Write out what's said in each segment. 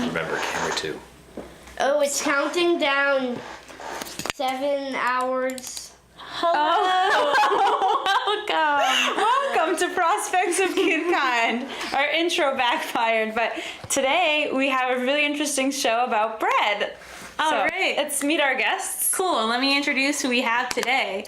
remember camera 2. Oh, it's counting down 7 hours. Welcome to Prospects of Kidkind. Our intro backfired, but today we have a really interesting show about bread. All So, right. Let's meet our guests. Cool. Let me introduce who we have today.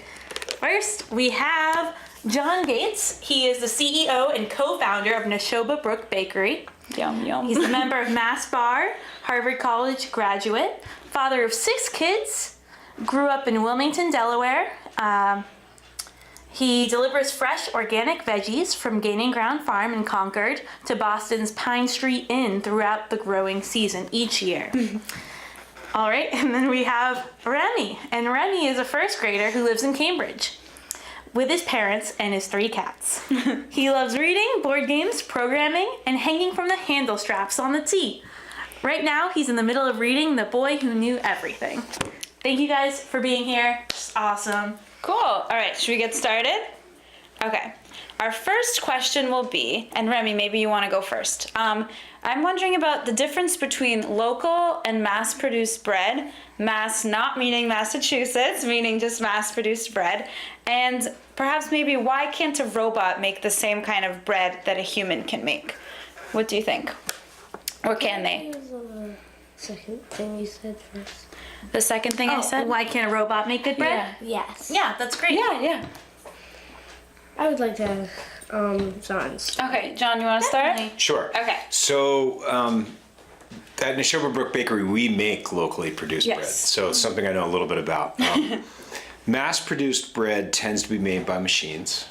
First, we have John Gates. He is the CEO and co-founder of Nashoba Brook Bakery. Yum, yum. He's a member of Mass Bar, Harvard College graduate, father of 6 kids, grew up in Wilmington, Delaware. He delivers fresh organic veggies from Gaining Ground Farm in Concord to Boston's Pine Street Inn throughout the growing season each year. All right, and then we have Remy. And Remy is a first grader who lives in Cambridge with his parents and his 3 cats. He loves reading, board games, programming, and hanging from the handle straps on the tee. Right now, he's in the middle of reading The Boy Who Knew Everything. Thank you guys for being here. It's awesome. Cool. All right, should we get started? Okay. Our first question will be, and Remy, maybe you want to go first. I'm wondering about the difference between local and mass-produced bread. Mass not meaning Massachusetts, meaning just mass-produced bread. And perhaps maybe why can't a robot make the same kind of bread that a human can make? What do you think? Or can they? Second thing you said first. The second thing I said? Why can't a robot make good bread? Yes. Yeah, that's great. Yeah. I would like to John's. Okay, John, you want to start? Definitely. Sure. Okay. So at Nashoba Brook Bakery, we make locally produced bread. Yes. So it's something I know a little bit about. Mass-produced bread tends to be made by machines.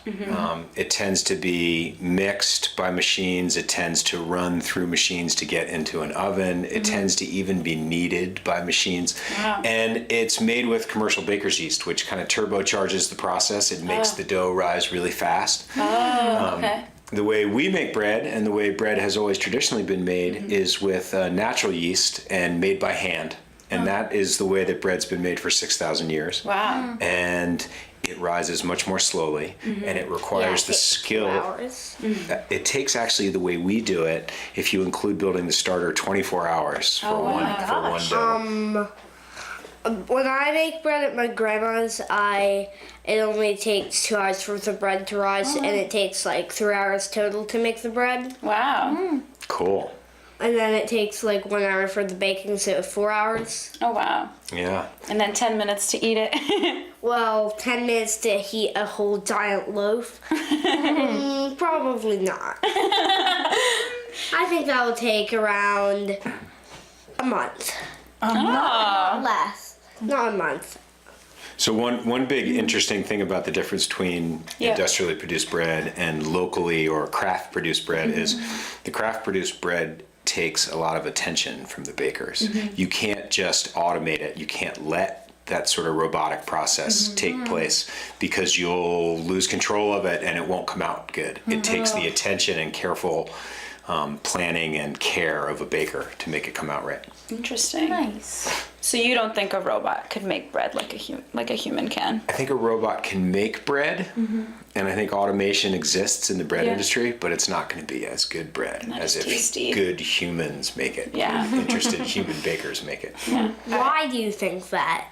It tends to be mixed by machines. It tends to run through machines to get into an oven. It tends to even be kneaded by machines. Wow. And it's made with commercial baker's yeast, which kind of turbocharges the process. It makes the dough rise really fast. Oh, okay. The way we make bread and the way bread has always traditionally been made is with natural yeast and made by hand. And that is the way that bread's been made for 6,000 years. Wow. And it rises much more slowly, and it requires the skill. 2 hours. It takes actually the way we do it, if you include building the starter, 24 hours for one dough. When I make bread at my grandma's, it only takes 2 hours for the bread to rise, and it takes like 3 hours total to make the bread. Wow. Cool. And then it takes like 1 hour for the baking, so 4 hours. Oh, wow. Yeah. And then 10 minutes to eat it. Well, 10 minutes to heat a whole giant loaf? Probably not. I think that will take around a month. Oh. Less. Not a month. So one big interesting thing about the difference between industrially produced bread and locally or craft produced bread is the craft produced bread takes a lot of attention from the bakers. You can't just automate it. You can't let that sort of robotic process take place because you'll lose control of it and it won't come out good. It takes the attention and careful planning and care of a baker to make it come out right. Interesting. Nice. So you don't think a robot could make bread like a human can? I think a robot can make bread, and I think automation exists in the bread industry, but it's not going to be as good bread as if tasty. good humans make it. Yeah. Interested human bakers make it. Yeah. Why do you think that?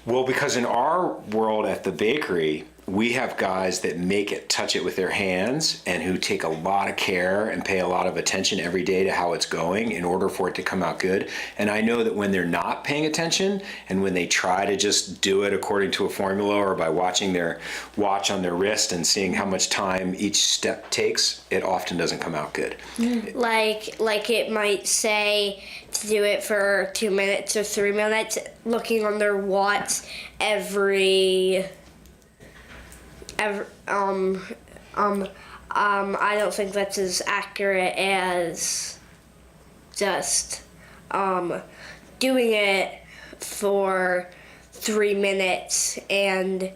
Well, because in our world at the bakery, we have guys that make it, touch it with their hands, and who take a lot of care and pay a lot of attention every day to how it's going in order for it to come out good. And I know that when they're not paying attention and when they try to just do it according to a formula or by watching their watch on their wrist and seeing how much time each step takes, it often doesn't come out good. Like it might say to do it for 2 minutes or 3 minutes, looking on their watch every I don't think that's as accurate as just doing it for 3 minutes and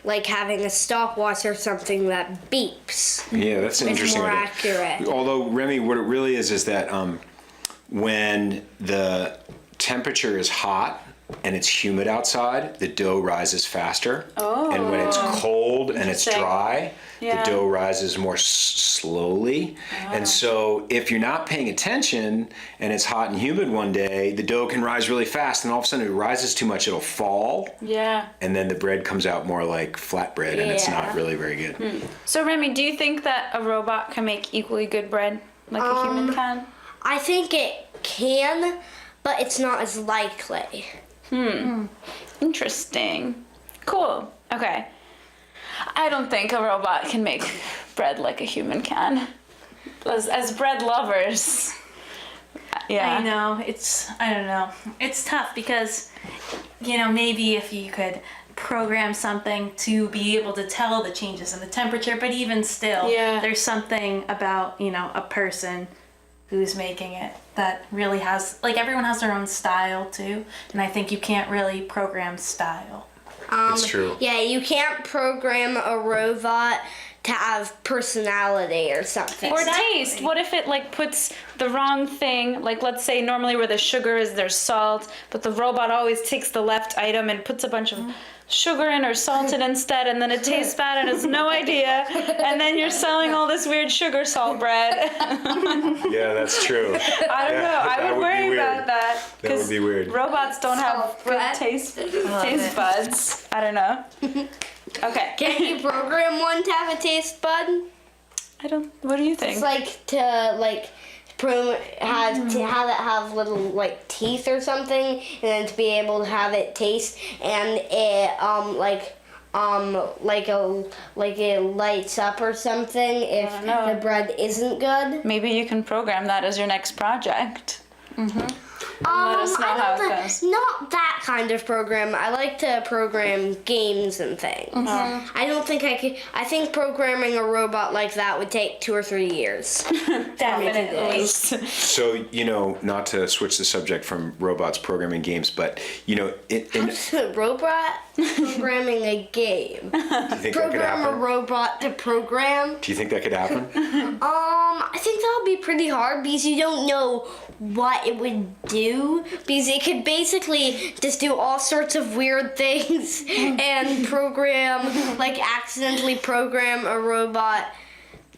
like having a stopwatch or something that beeps. Yeah, that's an It's interesting more idea. accurate. Although, Remy, what it really is that when the temperature is hot, and it's humid outside, the dough rises faster. Oh. And when it's cold and it's Interesting. dry, Yeah. the dough rises more slowly. And so if you're not paying attention and it's hot and humid one day, the dough can rise really fast, and all of a sudden it rises too much, it'll fall. Yeah. And then the bread comes out more like flatbread, and it's not Yeah. really very good. So Remy, do you think that a robot can make equally good bread like a human can? I think it can, but it's not as likely. Interesting. Cool. Okay. I don't think a robot can make bread like a human can. As bread lovers. Yeah. I know, I don't know. It's tough because, maybe if you could program something to be able to tell the changes in the temperature, but even still, Yeah. there's something about, a person who's making it that really has, everyone has their own style too, and I think you can't really program style. It's true. Yeah, you can't program a robot to have personality or something. Or taste. What if it puts the wrong thing? Let's say normally where the sugar is, there's salt, but the robot always takes the left item and puts a bunch of sugar in or salt in instead, and then it tastes bad and has no idea, and then you're selling all this weird sugar salt bread. Yeah, that's true. I don't know. I that would would be worry weird. about that. That would 'cause be weird. Robots don't have Salt good bread. taste it. buds. I don't know. Okay. Can you program one to have a taste bud? I don't. What do you think? It's to have it have little teeth or something, and then to be able to have it taste, and it it lights up or something if don't know. the bread isn't good. Maybe you can program that as your next project. Let us know how it goes. Not that kind of program. I like to program games and things. I don't think I could. I think programming a robot like that would take 2 or 3 years. Definitely. So, not to switch the subject from robots programming games, but, Robot programming a game. do you think that could Program a happen? robot to program. Do you think that could happen? I think that would be pretty hard because you don't know what it would do, because it could basically just do all sorts of weird things and accidentally program a robot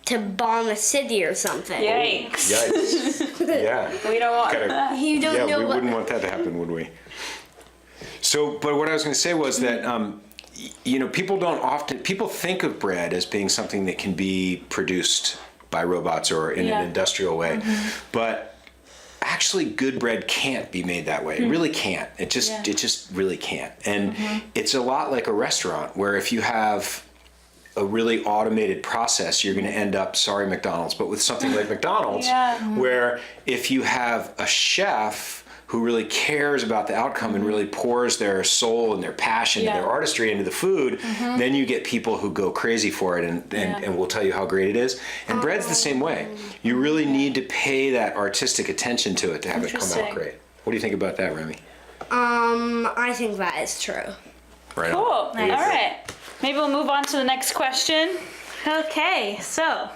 to bomb a city or something. Yikes. Yikes. Yeah. We don't want Kinda- that. You don't Yeah, know we what. wouldn't want that to happen, would we? So, but what I was going to say was that, people think of bread as being something that can be produced by robots or in Yeah. an industrial way. But actually good bread can't be made that way. It really can't. It just really can't. And it's a lot like a restaurant where if you have a really automated process, you're going to end up, sorry McDonald's, but with something like McDonald's, where if you have a chef who really cares about the outcome and really pours their soul and their passion and their artistry into the food, then you get people who go crazy for it and will tell you how great it is. And bread's the same way. You really need to pay that artistic attention to it to have it come out Interesting. great. What do you think about that, Remy? I think that is true. Right Cool. on. All right. Maybe we'll move on to the next question. Okay, so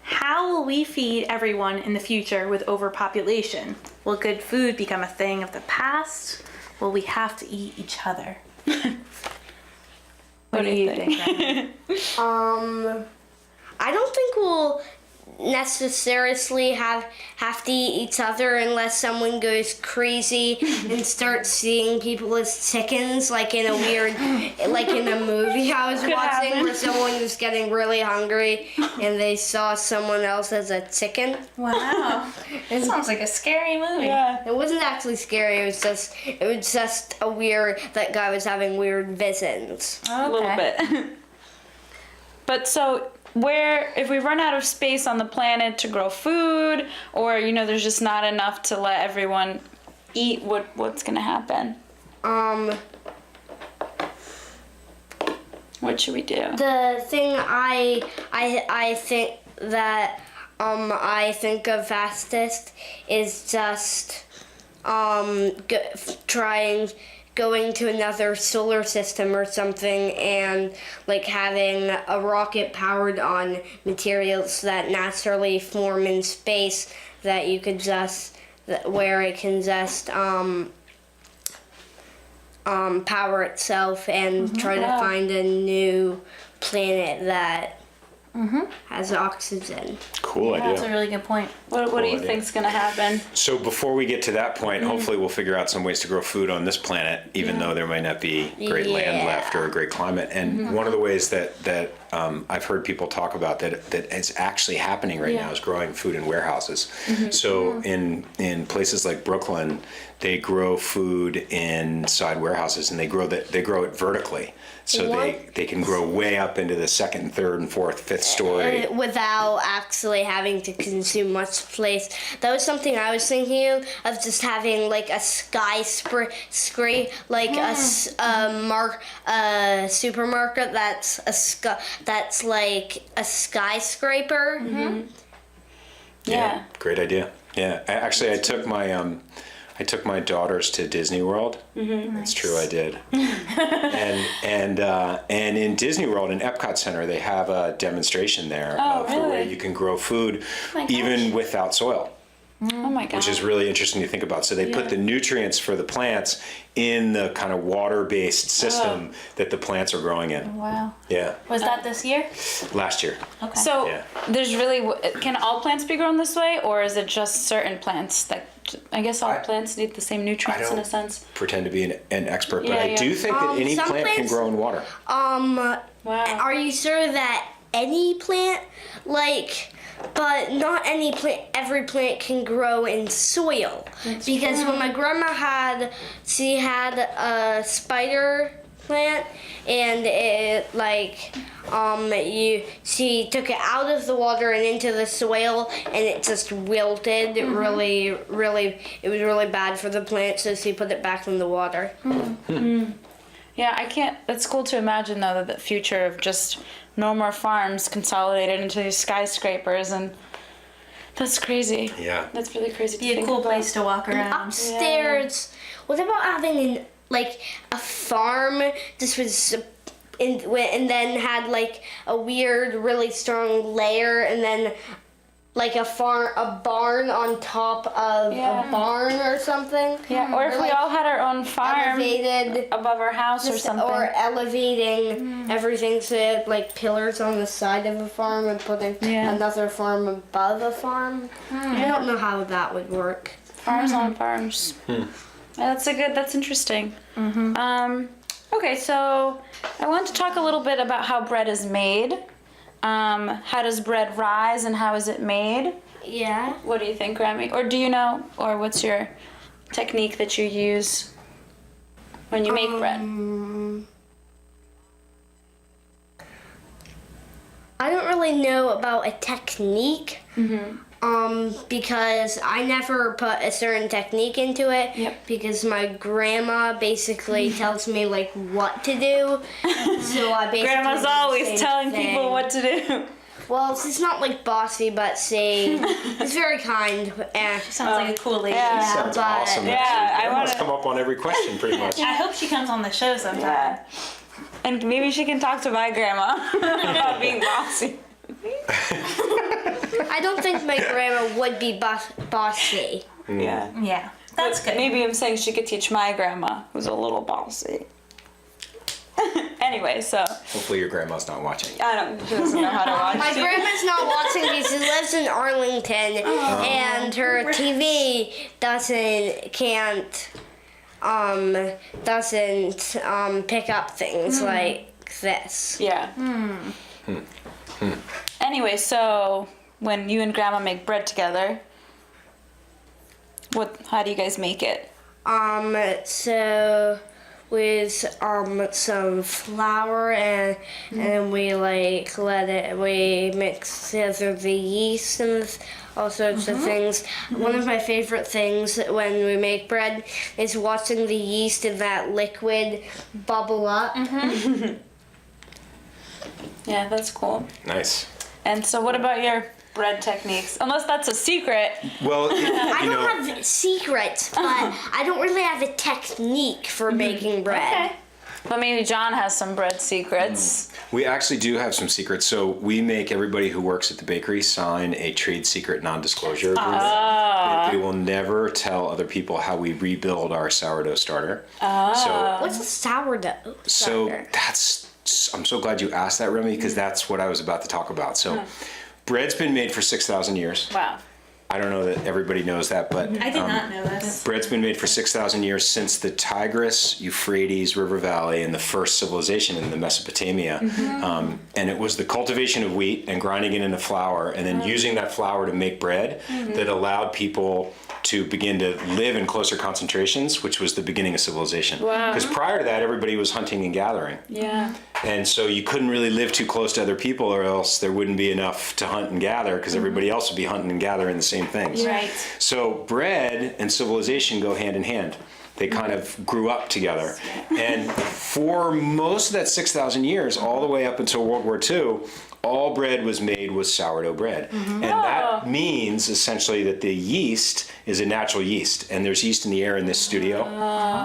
how will we feed everyone in the future with overpopulation? Will good food become a thing of the past? Will we have to eat each other? What do you think? Ryan? I don't think we'll necessarily have to eat each other unless someone goes crazy and starts seeing people as chickens, like in a movie I was watching happen. where someone was getting really hungry and they saw someone else as a chicken. Wow, it sounds like a scary movie. Yeah. It wasn't actually scary. It was just that guy was having weird visions. A little bit. But so if we run out of space on the planet to grow food, or there's just not enough to let everyone eat, what's gonna happen? What should we do? The thing I think that I think of fastest is just going to another solar system or something and having a rocket powered on materials that naturally form in space that you could where it can just power itself and try to find a new planet that has oxygen. Cool idea. That's a really good point. What do you idea. think's gonna happen? So before we get to that point, hopefully we'll figure out some ways to grow food on this planet, even though there might not be great land left or a great climate. And one of the ways that I've heard people talk about that is actually happening right now is growing food in warehouses. So in places like Brooklyn, they grow food inside warehouses, and they grow it vertically. So they can grow way up into the second, third, and fourth, fifth story. Without actually having to consume much place. That was something I was thinking of just having like a skyscraper, like a supermarket that's like a skyscraper. Yeah. Great idea. Yeah, I took my daughters to Disney World. That's true, I did. and in Disney World, in Epcot Center, they have a demonstration there of the way you can grow food even without soil. Oh my god. Which is really interesting to think about. So they put the nutrients for the plants in the kind of water-based system that the plants are growing in. Wow. Yeah. Was that this year? Last year. Okay. So Yeah. there's really, can all plants be grown this way, or is it just certain plants that, I guess all plants need the same nutrients in a sense? Pretend to be an expert, but Yeah, I do think that any some plant can plants- grow in water. Wow. Are you sure that any plant, but not any plant, every plant can grow in soil? Because when my grandma she had a spider plant, and she took it out of the water and into the soil, and it just wilted. It was really bad for the plant, so she put it back in the water. Yeah, it's cool to imagine though that the future of just no more farms consolidated into these skyscrapers, and that's crazy. Yeah. That's really crazy to Be a think cool about. place to walk around. Upstairs, what about having a farm just and then had like a weird, really strong layer, and then like a barn on top of a barn or something? Yeah, or if we all had our own farm Elevated above our house or something. or elevating everything so it had, like pillars on the side of a farm and putting another farm above a farm. I don't know how that would work. Farms on farms. Yeah, that's interesting. Okay, so I want to talk a little bit about how bread is made. How does bread rise and how is it made? Yeah. What do you think, Remy? Or do you know, or what's your technique that you use when you make bread? I don't really know about a technique. Because I never put a certain technique into it. Yep. Because my grandma basically tells me what to do. So I basically Grandma's do the always same telling thing. people what to do. Well, she's not bossy, but she's very kind. Sounds like a cool lady. Yeah. Sounds but- awesome. Yeah, actually. I That must wanna- come up on every question pretty much. I hope she comes on the show sometime. Yeah. And maybe she can talk to my grandma about being bossy. I don't think my grandma would be bossy. Yeah. Yeah, that's good. Maybe I'm saying she could teach my grandma, who's a little bossy. Anyway, so Hopefully your grandma's not watching. she doesn't know how to watch. My grandma's not watching because she lives in Arlington, and her TV doesn't pick up things like this. Yeah. Anyway, so when you and Grandma make bread together, how do you guys make it? So with some flour and we we mix together the yeast and all sorts of things. One of my favorite things when we make bread is watching the yeast in that liquid bubble up. Yeah, that's cool. Nice. And so what about your bread techniques? Unless that's a secret. Well, I don't have secrets, but I don't really have a technique for making bread. Okay. But maybe John has some bread secrets. we actually do have some secrets. So we make everybody who works at the bakery sign a trade secret non-disclosure agreement. we will never tell other people how we rebuild our sourdough starter. What's a sourdough? So starter? I'm so glad you asked that, Remy, because that's what I was about to talk about. So bread's been made for 6,000 years. Wow. I don't know that everybody knows that, but I did not know this. bread's been made for 6,000 years since the Tigris, Euphrates River Valley and the first civilization in the Mesopotamia. And it was the cultivation of wheat and grinding it into flour and then using that flour to make bread that allowed people to begin to live in closer concentrations, which was the beginning of civilization. Wow. Because prior to that, everybody was hunting and gathering. Yeah. And so you couldn't really live too close to other people or else there wouldn't be enough to hunt and gather because everybody else would be hunting and gathering the same things. Right. So bread and civilization go hand in hand. They kind of grew up together. And for most of that 6,000 years, all the way up until World War II, all bread was made with sourdough bread. And that means essentially that the yeast is a natural yeast. And there's yeast in the air in this studio.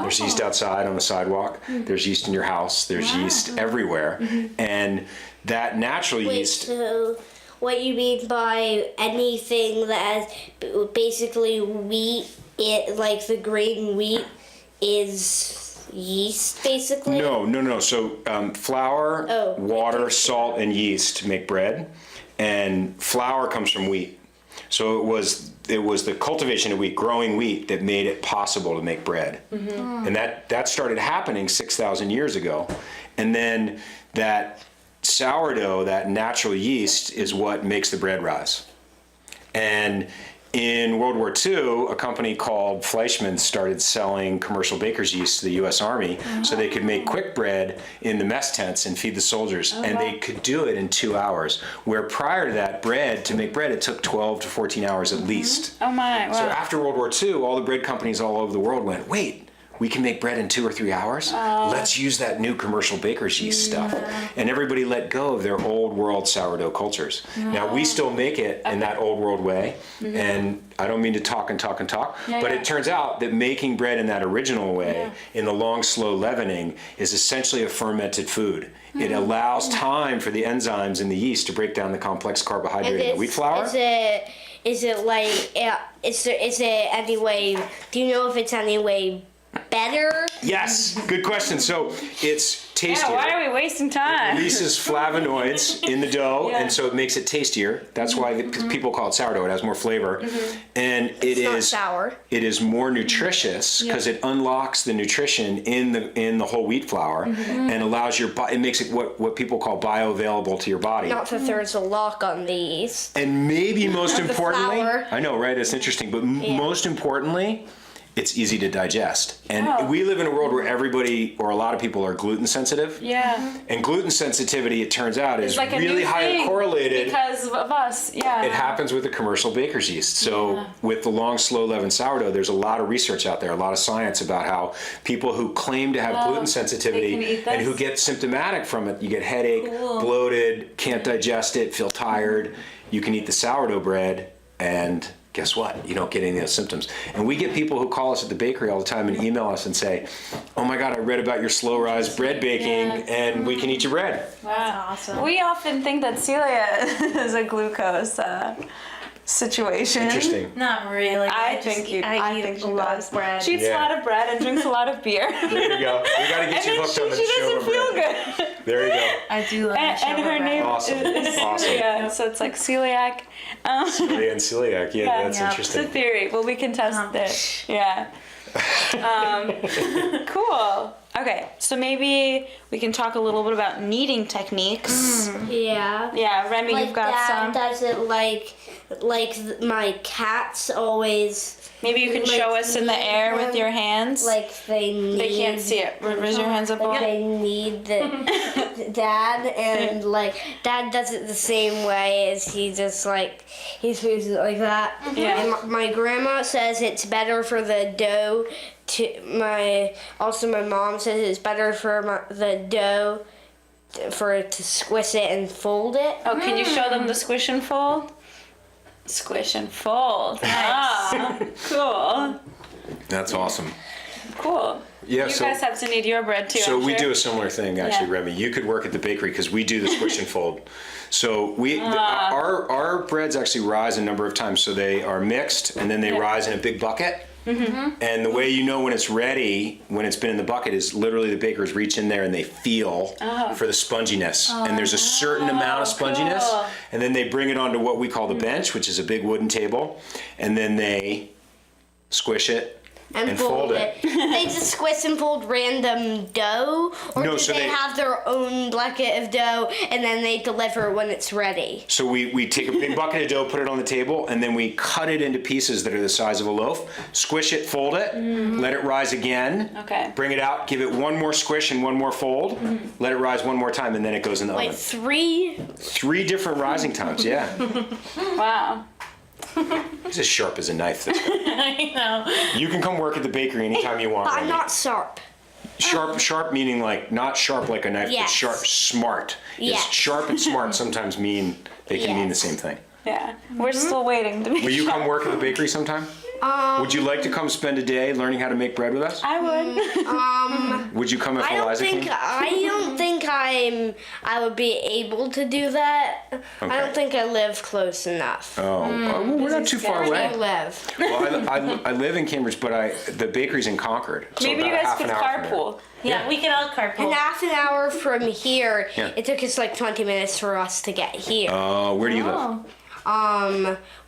There's yeast outside on the sidewalk. There's yeast in your house. There's yeast everywhere. And that natural Wait, yeast... so what you mean by anything that has basically wheat, like the grain wheat, is yeast, basically? No. So flour, water, salt, and yeast make bread, and flour comes from wheat. So it was the cultivation of wheat, growing wheat, that made it possible to make bread. And that started happening 6,000 years ago. And then that sourdough, that natural yeast, is what makes the bread rise. And in World War II, a company called Fleischmann started selling commercial baker's yeast to the U.S. Army so they could make quick bread in the mess tents and feed the soldiers. And they could do it in 2 hours, where prior to that, to make bread, it took 12 to 14 hours at least. Oh my, wow. So after World War II, all the bread companies all over the world went, wait, we can make bread in 2 or 3 hours? Let's use that new commercial baker's yeast stuff. And everybody let go of their old world sourdough cultures. Now, we still make it in that old world way. And I don't mean to talk, but it turns out that making bread in that original way, in the long, slow leavening, is essentially a fermented food. It allows time for the enzymes in the yeast to break down the complex carbohydrate in the wheat flour. Is it any way, do you know if it's any way better? Yes, good question. So it's tastier. Yeah, why are we wasting time? It releases flavonoids in the dough, and so it makes it tastier. That's why people call it sourdough. It has more flavor, and It's not sour. It is more nutritious because it unlocks the nutrition in the whole wheat flour and allows your body. It makes it what people call bioavailable to your body. Not that there's a lock on these. And maybe most importantly, flour. I know, right? It's interesting, but most importantly, it's easy to digest. And we live in a world where everybody, or a lot of people, are gluten sensitive. Yeah. And gluten sensitivity, it turns out, is Like a really new highly thing correlated. because of us. Yeah. It happens with the commercial baker's yeast. So with the long, slow leaven sourdough, there's a lot of research out there, a lot of science about how people who claim to have gluten sensitivity they can eat and who this? get symptomatic from it, you get headache, bloated, can't digest it, feel tired, you can eat the sourdough bread and guess what? You don't get any of those symptoms. And we get people who call us at the bakery all the time and email us and say, oh my God, I read about your slow rise bread baking and we can eat your bread. Wow. That's awesome. We often think that celiac is a glucose situation. Interesting. Not really. I just think eat- you. I think eat she a lot does. of bread. She eats a Yeah. lot of bread and drinks a lot of beer. There you go. We got to get And you then hooked on the she doesn't Nashoba feel bread. good. There you go. I do love And her bread. name Awesome. is Awesome. Celia, so it's like celiac. Celiac and celiac. Yeah, that's yeah. It's a interesting. theory. Well, we can test it. Yeah. Cool. Okay, so maybe we can talk a little bit about kneading techniques. Yeah. Yeah, Remy, Like you've got Dad some. does it my cats always. Maybe you can like show us in the air with your hands. Like they need. They can't see it. Raise your hands up. Like Above. they need the Dad, and like Dad does it the same way as he just like he screws it like that. Yeah. And my grandma says it's better for the dough my mom says it's better for the dough for it to squish it and fold it. Oh, can you show them the squish and fold? Squish and fold. Ah, cool. That's awesome. Cool. Yeah, You so- guys have to knead your bread too. So I'm we sure. do a similar thing, actually, Yeah. Remy. You could work at the bakery because we do the squish and fold. So our breads actually rise a number of times. So they are mixed and then they rise in a big bucket. Mm-hmm. And the way you know when it's ready, when it's been in the bucket, is literally the bakers reach in there and they feel for the sponginess. And there's a certain amount of sponginess. Cool. And then they bring it onto what we call the bench, which is a big wooden table. And then they squish it. And fold it. They just squish and fold random dough, or No, do so they they- have their own bucket of dough and then they deliver when it's ready? So we take a big bucket of dough, put it on the table, and then we cut it into pieces that are the size of a loaf, squish it, fold it, let it rise again, Okay. bring it out, give it one more squish and one more fold, let it rise one more time, and then it goes in the Like oven. 3? Different rising times, yeah. Wow. He's as sharp as a knife. This guy. I know. You can come work at the bakery anytime you want. But I'm Remy. not sharp. Sharp meaning like not sharp like a knife, but Yes. sharp, smart. Yes. It's sharp and smart sometimes mean they can mean the Yes. same thing. Yeah. We're still waiting to be Will you come work at the bakery sometime? Would you like to come spend a day learning how to make bread with us? I would. Would you come if I don't Eliza think came? I would be able to do that. I Okay. don't think I live close enough. Oh, well, we're not too far Where do away. you live? Well, I live in Cambridge, but the bakery's in Concord. So Maybe you about guys half could an hour from there. carpool. Yeah, we can all carpool. And half an hour from here, Yeah. it took us like 20 minutes for us to get here. Where do you live?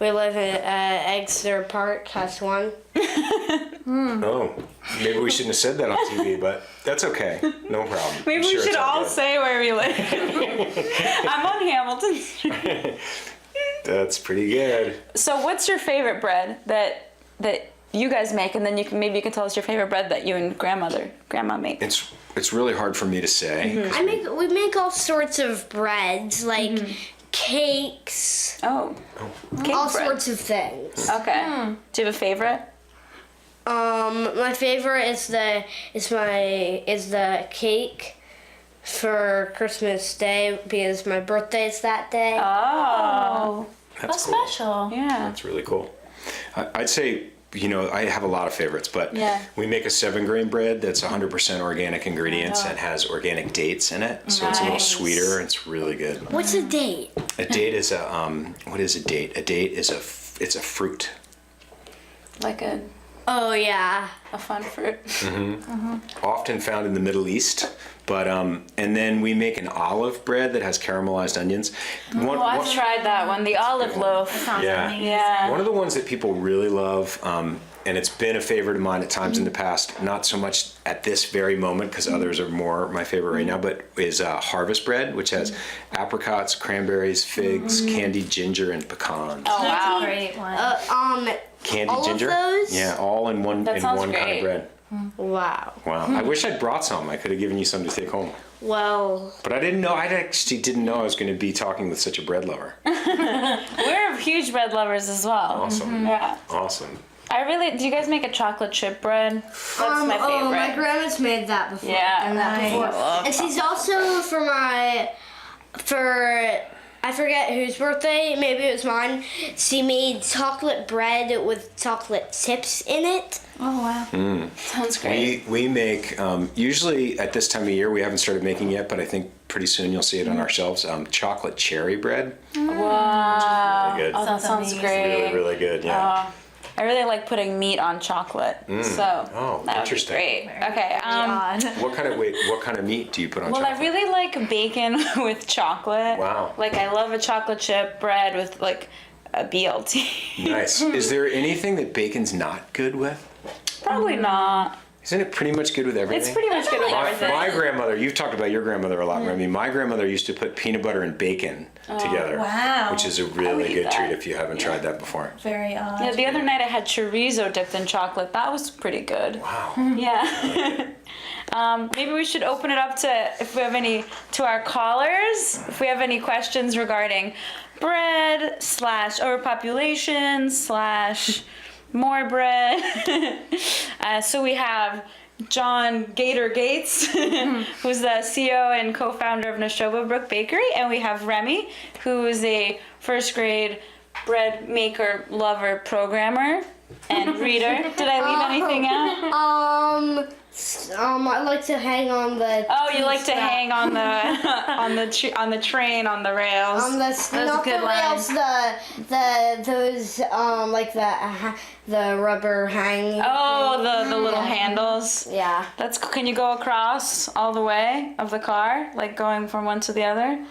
We live in Exeter Park, House 1. Oh, maybe we shouldn't have said that on TV, but that's okay. No problem. Maybe I'm we sure should it's all good. say where we live. I'm on Hamilton Street. That's pretty good. So what's your favorite bread that you guys make, and then maybe you can tell us your favorite bread that you and grandma make. It's really hard for me to say. Mm-hmm. We make all sorts of breads, like cakes, Oh, cake all bread. sorts of things. Okay. Do you have a favorite? My favorite is the cake for Christmas Day because my birthday is that day. Oh, That's How cool. special. yeah. That's really cool. I'd say, I have a lot of favorites, but Yeah. we make a 7-grain bread that's 100% organic ingredients and has organic dates in it. So it's a little Nice. sweeter. It's really good. What's a date? A date is what is a date? A date is it's a fruit. Like a Oh yeah. fun fruit. Often found in the Middle East, but and then we make an olive bread that has caramelized onions. Oh, I've tried that one. The olive loaf. Sounds Yeah. amazing. Yeah. One of the ones that people really love, and it's been a favorite of mine at times in the past, not so much at this very moment because others are more my favorite right now, but is harvest bread, which has apricots, cranberries, figs, candied ginger, and pecans. Oh That's wow. a great one. Candied all of ginger? those? Yeah, all in one That sounds kind great. of bread. Wow. Wow. I wish I'd brought some. I could have given you some to take home. Well, But I didn't know. I actually didn't know I was going to be talking with such a bread lover. We're huge bread lovers as well. Awesome. Yeah. Awesome. Do you guys make a chocolate chip bread? That's my favorite. Oh, my grandma's made that before. Yeah. Done that Nice. before. I love And she's also for I forget whose birthday, maybe it was mine. She made chocolate bread with chocolate chips in it. Oh wow. Sounds great. We make, usually at this time of year, we haven't started making yet, but I think pretty soon you'll see it on our shelves, chocolate cherry bread. Wow. Really good. Oh, that sounds amazing. great. Really, really good, yeah. I really like putting meat on chocolate. So Oh, that interesting. would be great. Okay. God. What kind of meat do you put on Well, chocolate? I really like bacon with chocolate. Wow. Like I love a chocolate chip bread with like a BLT. Nice. Is there anything that bacon's not good with? Probably not. Isn't it pretty much good with everything? It's pretty much good with everything. My grandmother, you've talked about your grandmother a lot, Remy. My grandmother used to put peanut butter and bacon together. wow. Which is a would really eat good that. treat if you haven't tried that before. Very odd. Yeah, the other night I had chorizo dipped in chocolate. That was pretty good. Wow. Yeah. Maybe we should open it up to our callers. If we have any questions regarding bread / overpopulation / more bread. So we have John Gator Gates, who's the CEO and co-founder of Nashoba Brook Bakery, and we have Remy, who is a first grade bread maker, lover, programmer. And Reader, did I leave anything out? I like to hang on the. Oh, you like to hang on the on the train on the rails. On the That's a not good the rails, those like the rubber hang. Oh, the little handles. Yeah. Can you go across all the way of the car, like going from one to the other?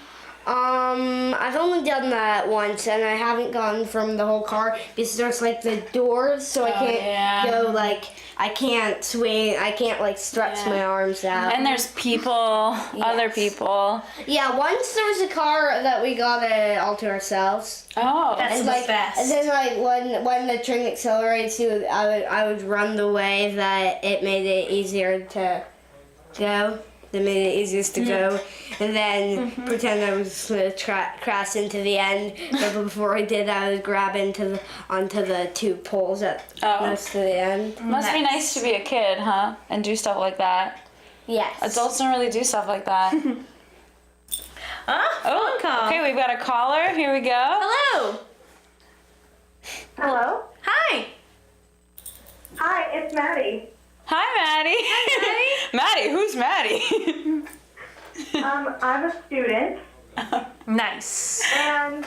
I've only done that once, and I haven't gone from the whole car because there's like the doors, so I can't go like I can't swing, I can't like stretch my arms out. And there's people, other people. Yeah, once there was a car that we got it all to ourselves. Oh, That's the best. And then like when the train accelerates, I would run the way that it made it easier to go. That made it easiest to go, and then pretend I was going to crash into the end. But before I did, I would grab onto the two poles at close to the end. Must be nice to be a kid, huh? And do stuff like that. Yes. Adults don't really do stuff like that. Phone call. Okay, we've got a caller. Here we go. Hello. Hello? Hi. Hi, it's Maddie. Hi, Maddie. Maddie, who's Maddie? I'm a student, Nice. and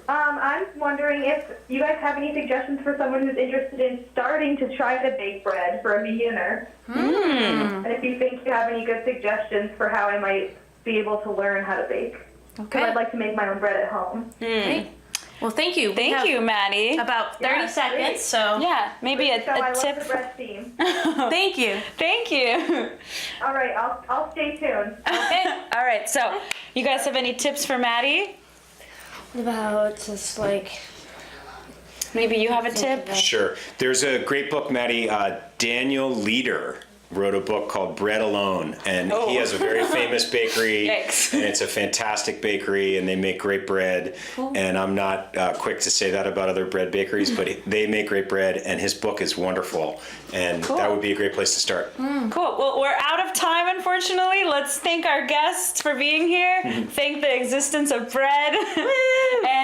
I'm wondering if you guys have any suggestions for someone who's interested in starting to try to bake bread for a beginner. And if you think you have any good suggestions for how I might be able to learn how to bake. Okay. I'd like to make my own bread at home. Great. Well, thank you. We Thank have you, Maddie. About 30 Yeah, seconds, great. so Yeah, maybe So I a love tip. the bread theme. thank you. Thank you. All right, I'll stay tuned. Okay. All right. So, you guys have any tips for Maddie? What about just like Maybe you have a tip. Sure. There's a great book, Maddie. Daniel Leader wrote a book called Bread Alone, and he has a very famous bakery. Yikes. And it's a fantastic bakery, and they make great bread. And I'm not quick to say that about other bread bakeries, but they make great bread, and his book is wonderful. And that would be a great place to start. Cool. Well, we're out of time, unfortunately. Let's thank our guests for being here. Thank the existence of bread. And